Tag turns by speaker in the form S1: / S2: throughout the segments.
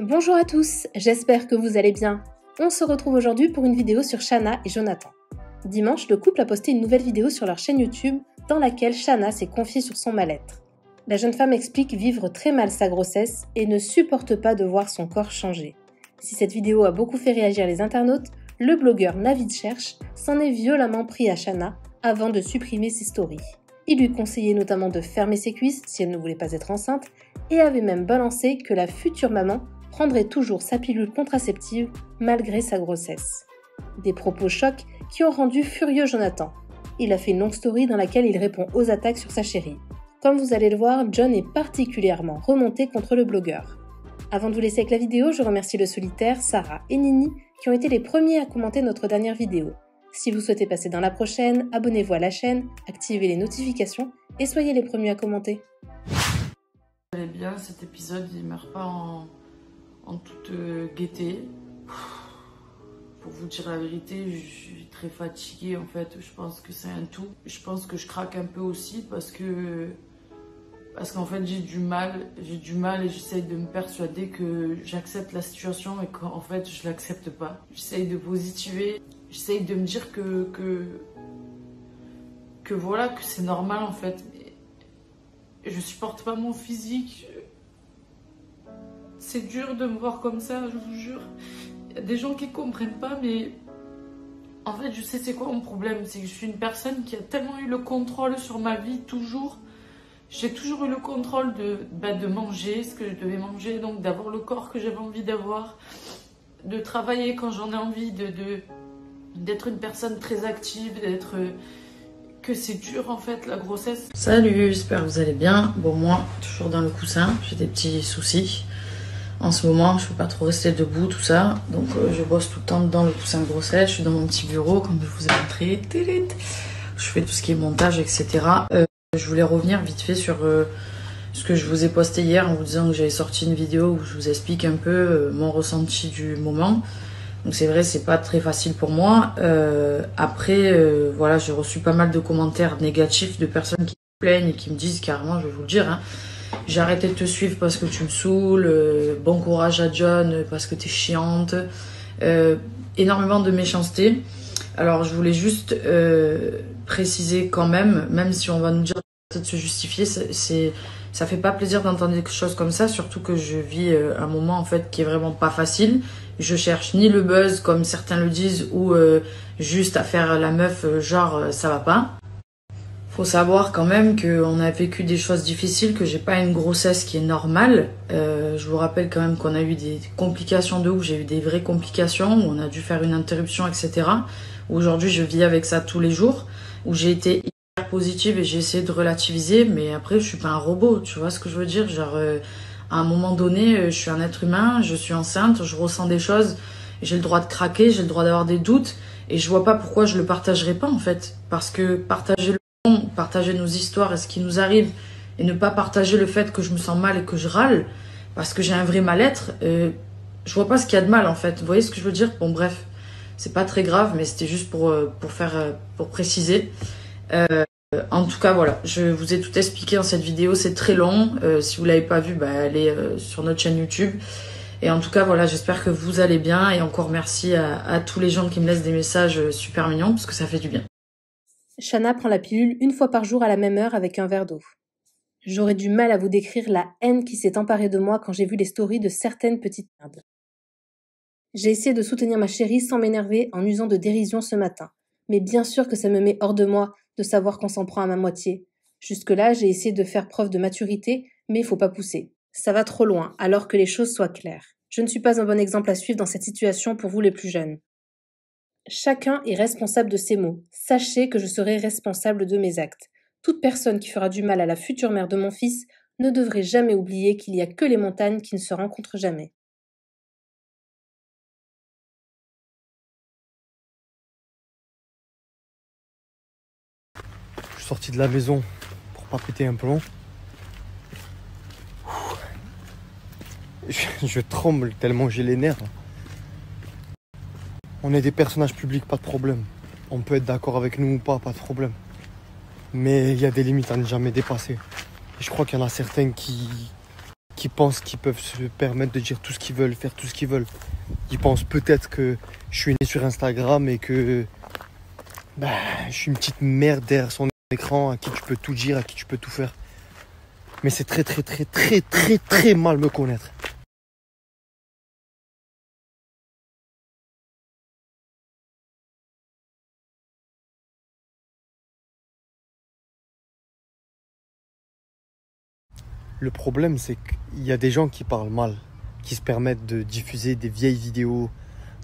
S1: Bonjour à tous, j'espère que vous allez bien. On se retrouve aujourd'hui pour une vidéo sur Shanna et Jonathan. Dimanche, le couple a posté une nouvelle vidéo sur leur chaîne YouTube dans laquelle Shanna s'est confiée sur son mal-être. La jeune femme explique vivre très mal sa grossesse et ne supporte pas de voir son corps changer. Si cette vidéo a beaucoup fait réagir les internautes, le blogueur Navid Cherche s'en est violemment pris à Shanna avant de supprimer ses stories. Il lui conseillait notamment de fermer ses cuisses si elle ne voulait pas être enceinte et avait même balancé que la future maman prendrait toujours sa pilule contraceptive malgré sa grossesse. Des propos chocs qui ont rendu furieux Jonathan. Il a fait une longue story dans laquelle il répond aux attaques sur sa chérie. Comme vous allez le voir, John est particulièrement remonté contre le blogueur. Avant de vous laisser avec la vidéo, je remercie le solitaire, Sarah et Nini qui ont été les premiers à commenter notre dernière vidéo. Si vous souhaitez passer dans la prochaine, abonnez-vous à la chaîne, activez les notifications et soyez les premiers à commenter.
S2: Vous allez bien, cet épisode il meurt pas en toute gaieté. Pour vous dire la vérité, je suis très fatiguée en fait, je pense que c'est un tout. Je pense que je craque un peu aussi parce qu'en fait j'ai du mal et j'essaye de me persuader que j'accepte la situation et qu'en fait je l'accepte pas. J'essaye de positiver, j'essaye de me dire que voilà, que c'est normal en fait. Je supporte pas mon physique. C'est dur de me voir comme ça, je vous jure. Il y a des gens qui comprennent pas, mais en fait je sais c'est quoi mon problème. C'est que je suis une personne qui a tellement eu le contrôle sur ma vie, toujours. J'ai toujours eu le contrôle de manger ce que je devais manger, donc d'avoir le corps que j'avais envie d'avoir, de travailler quand j'en ai envie, d'être une personne très active, que c'est dur en fait la grossesse. Salut, j'espère que vous allez bien. Bon, moi, toujours dans le coussin, j'ai des petits soucis. En ce moment, je peux pas trop rester debout, tout ça. Donc je bosse tout le temps dans le coussin de grossesse, je suis dans mon petit bureau, comme je vous ai montré. Je fais tout ce qui est montage, etc. Je voulais revenir vite fait sur ce que je vous ai posté hier en vous disant que j'avais sorti une vidéo où je vous explique un peu mon ressenti du moment. Donc c'est vrai, c'est pas très facile pour moi. Après, voilà, j'ai reçu pas mal de commentaires négatifs de personnes qui me plaignent et qui me disent carrément, je vais vous le dire, hein, j'ai arrêté de te suivre parce que tu me saoules, bon courage à John parce que t'es chiante, énormément de méchanceté. Alors je voulais juste préciser quand même si on va nous dire de se justifier, ça fait pas plaisir d'entendre quelque chose comme ça, surtout que je vis un moment en fait qui est vraiment pas facile. Je cherche ni le buzz comme certains le disent ou juste à faire la meuf genre ça va pas. Faut savoir quand même qu'on a vécu des choses difficiles, que j'ai pas une grossesse qui est normale. Je vous rappelle quand même qu'on a eu des complications de ouf, j'ai eu des vraies complications, où on a dû faire une interruption, etc. Aujourd'hui, je vis avec ça tous les jours, où j'ai été hyper positive et j'ai essayé de relativiser, mais après, je suis pas un robot, tu vois ce que je veux dire? Genre, à un moment donné, je suis un être humain, je suis enceinte, je ressens des choses, j'ai le droit de craquer, j'ai le droit d'avoir des doutes, et je vois pas pourquoi je le partagerais pas, en fait. Parce que partager nos histoires et ce qui nous arrive, et ne pas partager le fait que je me sens mal et que je râle, parce que j'ai un vrai mal-être, je vois pas ce qu'il y a de mal, en fait. Vous voyez ce que je veux dire? Bon, bref. C'est pas très grave, mais c'était juste pour préciser. En tout cas, voilà, je vous ai tout expliqué dans cette vidéo, c'est très long. Si vous l'avez pas vu, bah, allez sur notre chaîne YouTube. Et en tout cas, voilà, j'espère que vous allez bien. Et encore merci à tous les gens qui me laissent des messages super mignons, parce que ça fait du bien.
S1: Shanna prend la pilule une fois par jour à la même heure avec un verre d'eau. J'aurais du mal à vous décrire la haine qui s'est emparée de moi quand j'ai vu les stories de certaines petites merdes. J'ai essayé de soutenir ma chérie sans m'énerver en usant de dérision ce matin. Mais bien sûr que ça me met hors de moi de savoir qu'on s'en prend à ma moitié. Jusque-là, j'ai essayé de faire preuve de maturité, mais il faut pas pousser. Ça va trop loin, alors que les choses soient claires. Je ne suis pas un bon exemple à suivre dans cette situation pour vous les plus jeunes. Chacun est responsable de ses mots. Sachez que je serai responsable de mes actes. Toute personne qui fera du mal à la future mère de mon fils ne devrait jamais oublier qu'il n'y a que les montagnes qui ne se rencontrent jamais.
S3: Je suis sorti de la maison pour pas péter un plomb. Je tremble tellement j'ai les nerfs. On est des personnages publics, pas de problème. On peut être d'accord avec nous ou pas, pas de problème. Mais il y a des limites à ne jamais dépasser. Et je crois qu'il y en a certains qui qui pensent qu'ils peuvent se permettre de dire tout ce qu'ils veulent, faire tout ce qu'ils veulent. Ils pensent peut-être que je suis né sur Instagram et que je suis une petite merde derrière son écran à qui tu peux tout dire, à qui tu peux tout faire. Mais c'est très très très très très très mal me connaître. Le problème, c'est qu'il y a des gens qui parlent mal, qui se permettent de diffuser des vieilles vidéos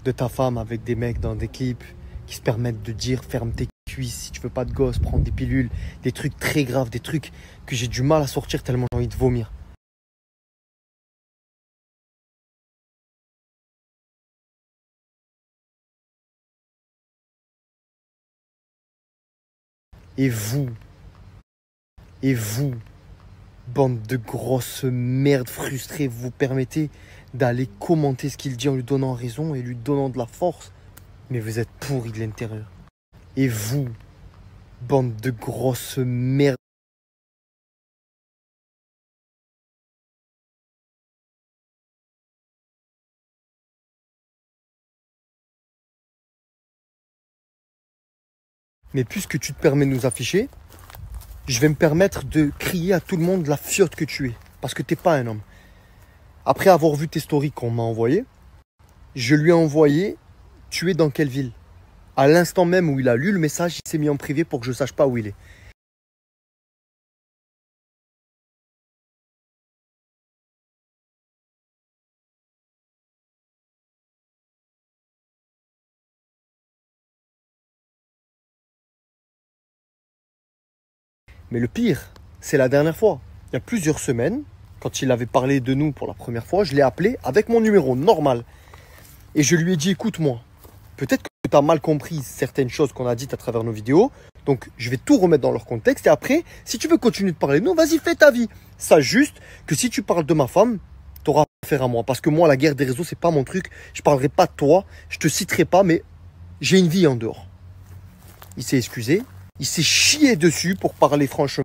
S3: de ta femme avec des mecs dans des clips, qui se permettent de dire ferme tes cuisses si tu veux pas de gosse, prends des pilules, des trucs très graves, des trucs que j'ai du mal à sortir tellement j'ai envie de vomir. Et vous, et vous, bande de grosses merdes frustrées, vous permettez d'aller commenter ce qu'il dit en lui donnant raison et lui donnant de la force. Mais vous êtes pourris de l'intérieur. Et vous, bande de grosses merdes. Mais puisque tu te permets de nous afficher, je vais me permettre de crier à tout le monde la fiotte que tu es. Parce que t'es pas un homme. Après avoir vu tes stories qu'on m'a envoyées, je lui ai envoyé « Tu es dans quelle ville ?» À l'instant même où il a lu le message, il s'est mis en privé pour que je sache pas où il est. Mais le pire, c'est la dernière fois. Il y a plusieurs semaines, quand il avait parlé de nous pour la première fois, je l'ai appelé avec mon numéro normal. Et je lui ai dit, écoute-moi, peut-être que tu as mal compris certaines choses qu'on a dites à travers nos vidéos. Donc, je vais tout remettre dans leur contexte. Et après, si tu veux continuer de parler de nous, vas-y, fais ta vie. Sache juste que si tu parles de ma femme, tu auras affaire à moi. Parce que moi, la guerre des réseaux, c'est pas mon truc. Je parlerai pas de toi. Je te citerai pas, mais j'ai une vie en dehors. Il s'est excusé. Il s'est chié dessus pour parler franchement.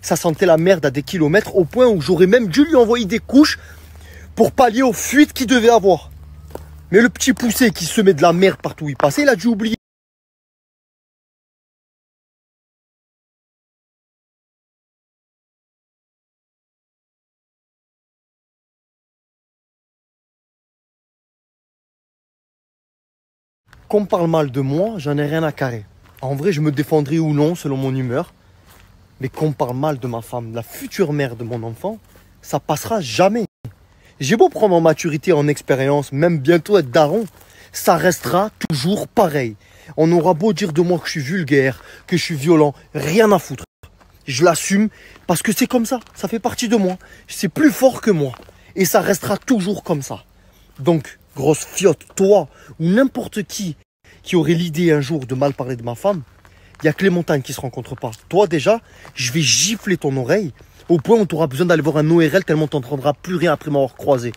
S3: Ça sentait la merde à des kilomètres au point où j'aurais même dû lui envoyer des couches pour pallier aux fuites qu'il devait avoir. Mais le petit poussé qui se met de la merde partout où il passait, il a dû oublier. Qu'on parle mal de moi, j'en ai rien à carrer. En vrai, je me défendrai ou non selon mon humeur. Mais qu'on parle mal de ma femme, la future mère de mon enfant, ça passera jamais. J'ai beau prendre en maturité, en expérience, même bientôt être daron, ça restera toujours pareil. On aura beau dire de moi que je suis vulgaire, que je suis violent, rien à foutre. Je l'assume parce que c'est comme ça, ça fait partie de moi. C'est plus fort que moi. Et ça restera toujours comme ça. Donc, grosse fiotte, toi ou n'importe qui aurait l'idée un jour de mal parler de ma femme, il y a que les montagnes qui ne se rencontrent pas. Toi déjà, je vais gifler ton oreille au point où tu auras besoin d'aller voir un ORL tellement tu n'entendras plus rien après m'avoir croisé.